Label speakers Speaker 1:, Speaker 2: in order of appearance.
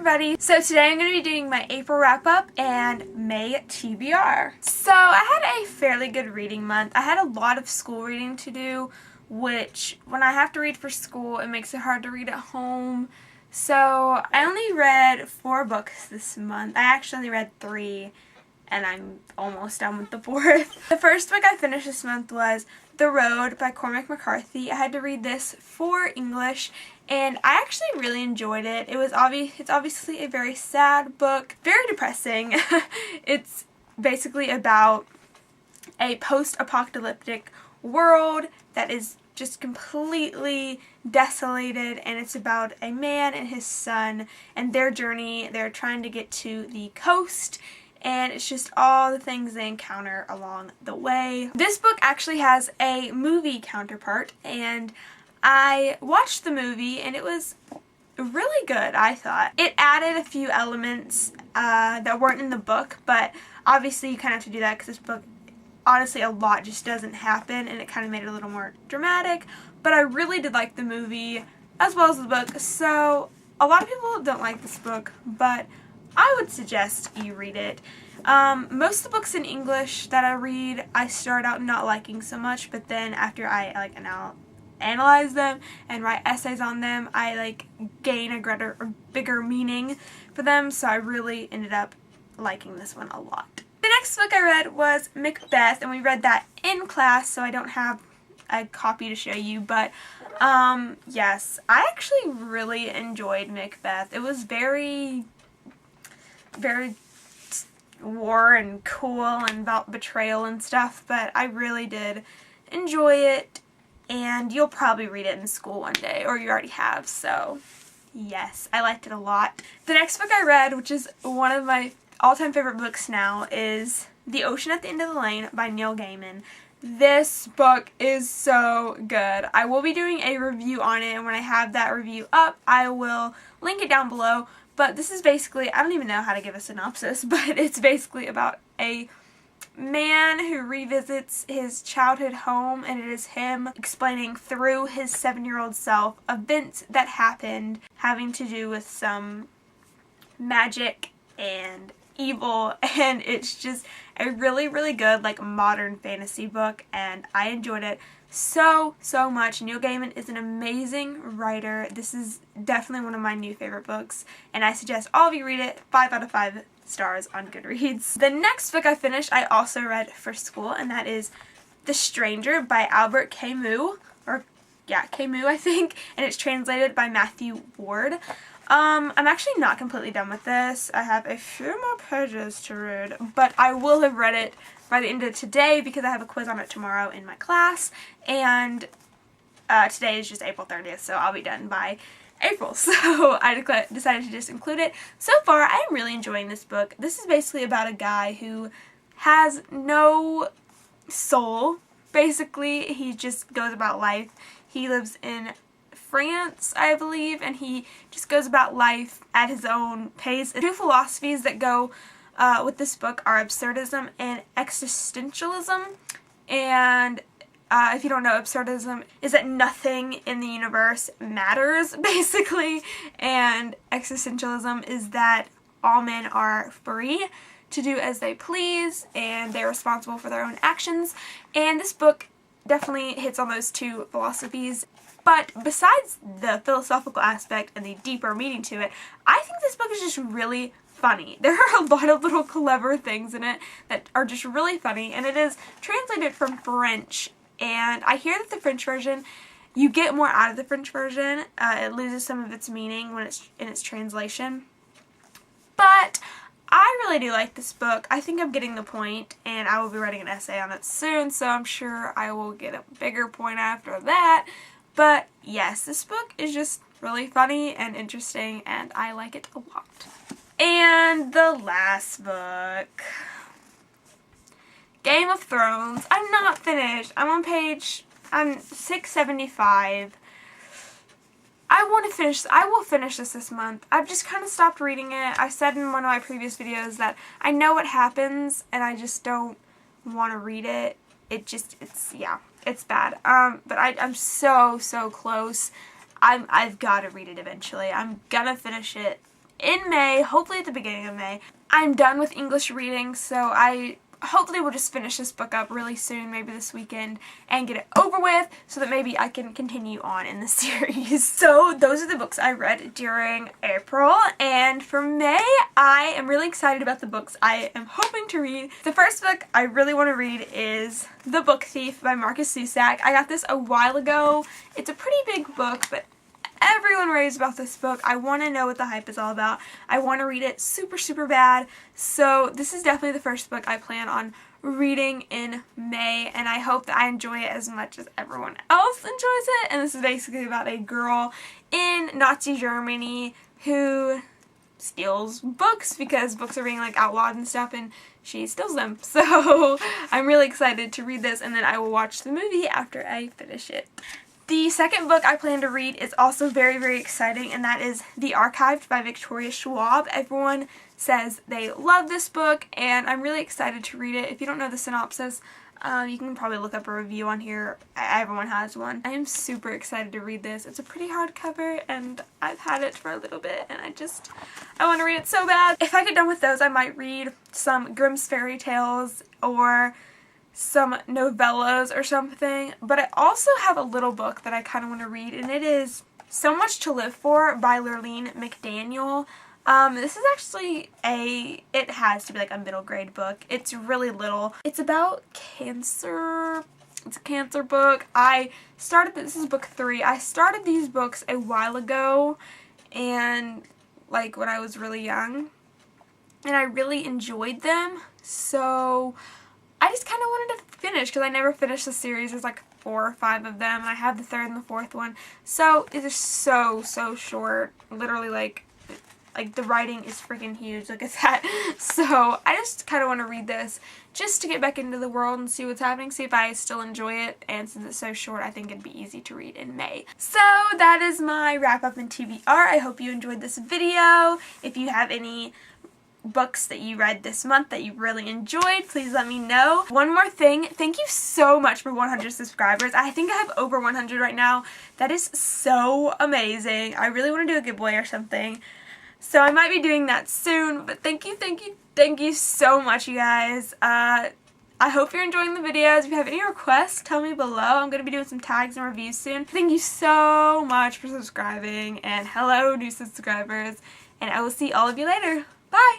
Speaker 1: everybody! So today I'm going to be doing my April wrap-up and May TBR. So I had a fairly good reading month. I had a lot of school reading to do, which when I have to read for school, it makes it hard to read at home. So I only read 4 books this month. I actually only read 3, and I'm almost done with the 4th. The first book I finished this month was The Road by Cormac McCarthy. I had to read this for English, and I actually really enjoyed it. It's obviously a very sad book, very depressing. It's basically about a post-apocalyptic world that is just completely desolated, and it's about a man and his son and their journey. They're trying to get to the coast, and it's just all the things they encounter along the way. This book actually has a movie counterpart, and I watched the movie, and it was really good, I thought. It added a few elements that weren't in the book, but obviously you kind of have to do that because this book, honestly, a lot just doesn't happen, and it kind of made it a little more dramatic. But I really did like the movie as well as the book, so a lot of people don't like this book, but I would suggest you read it. Most of the books in English that I read, I start out not liking so much, but then after I analyze them and write essays on them, I gain a bigger meaning for them, so I really ended up liking this one a lot. The next book I read was Macbeth, and we read that in class, so I don't have a copy to show you, but yes, I actually really enjoyed Macbeth. It was very war and cool and about betrayal and stuff, but I really did enjoy it, and you'll probably read it in school one day, or you already have, so yes, I liked it a lot. The next book I read, which is one of my all-time favorite books now, is The Ocean at the End of the Lane by Neil Gaiman. This book is so good. I will be doing a review on it, and when I have that review up, I will link it down below. But this is basically, I don't even know how to give a synopsis, but it's basically about a man who revisits his childhood home, and it is him explaining through his 7-year-old self events that happened having to do with some magic and evil, and it's just a really good modern fantasy book, and I enjoyed it so much. Neil Gaiman is an amazing writer. This is definitely one of my new favorite books, and I suggest all of you read it. 5 out of 5 stars on Goodreads. The next book I finished I also read for school, and that is The Stranger by Albert Camus, Camus I think, and it's translated by Matthew Ward. I'm actually not completely done with this. I have a few more pages to read, but I will have read it by the end of today because I have a quiz on it tomorrow in my class, and today is just April 30th, so I'll be done by April, so I decided to just include it. So far, I am really enjoying this book. This is basically about a guy who has no soul. Basically, he just goes about life. He lives in France, I believe, and he just goes about life at his own pace. The two philosophies that go with this book are absurdism and existentialism, and if you don't know, absurdism is that nothing in the universe matters, basically, and existentialism is that all men are free to do as they please, and they're responsible for their own actions, and this book definitely hits on those two philosophies. But besides the philosophical aspect and the deeper meaning to it, I think this book is just really funny. There are a lot of little clever things in it that are just really funny, and it is translated from French, and I hear that the French version, you get more out of the French version. It loses some of its meaning when it's in its translation. But I really do like this book. I think I'm getting the point, and I will be writing an essay on it soon, so I'm sure I will get a bigger point after that. But yes, this book is just really funny and interesting, and I like it a lot. And the last book, Game of Thrones. I'm not finished. I'm 675. I will finish this month. I've just kind of stopped reading it. I said in one of my previous videos that I know what happens, and I just don't want to read it. It's bad. But I'm so close. I've got to read it eventually. I'm gonna finish it in May, hopefully at the beginning of May. I'm done with English reading, so I hopefully will just finish this book up really soon, maybe this weekend, and get it over with so that maybe I can continue on in the series. So those are the books I read during April, and for May, I am really excited about the books I am hoping to read. The first book I really want to read is The Book Thief by Marcus Zusak. I got this a while ago. It's a pretty big book, but everyone raves about this book. I want to know what the hype is all about. I want to read it super, super bad. So this is definitely the first book I plan on reading in May, and I hope that I enjoy it as much as everyone else enjoys it. And this is basically about a girl in Nazi Germany who steals books because books are being like outlawed and stuff, and she steals them. So I'm really excited to read this, and then I will watch the movie after I finish it. The second book I plan to read is also very, very exciting, and that is The Archived by Victoria Schwab. Everyone says they love this book, and I'm really excited to read it. If you don't know the synopsis, you can probably look up a review on here. Everyone has one. I am super excited to read this. It's a pretty hardcover, and I've had it for a little bit, and I want to read it so bad. If I get done with those, I might read some Grimm's Fairy Tales or some novellas or something, but I also have a little book that I kind of want to read, and it is So Much to Live For by Lurleen McDaniel. This is actually it has to be like a middle grade book. It's really little. It's about cancer. It's a cancer book. This is book 3. I started these books a while ago, and like when I was really young, and I really enjoyed them, so I just kind of wanted to finish because I never finished the series. There's like 4 or 5 of them, and I have the 3rd and the 4th one. So it is so short. Literally like the writing is freaking huge. Look at that. So I just kind of want to read this just to get back into the world and see what's happening, see if I still enjoy it. And since it's so short, I think it'd be easy to read in May. So that is my wrap up in TBR. I hope you enjoyed this video. If you have any books that you read this month that you really enjoyed, please let me know. One more thing, thank you so much for 100 subscribers. I think I have over 100 right now. That is so amazing. I really want to do a giveaway or something, so I might be doing that soon, but thank you so much, you guys. I hope you're enjoying the videos. If you have any requests, tell me below. I'm going to be doing some tags and reviews soon. Thank you so much for subscribing, and hello new subscribers, and I will see all of you later. Bye!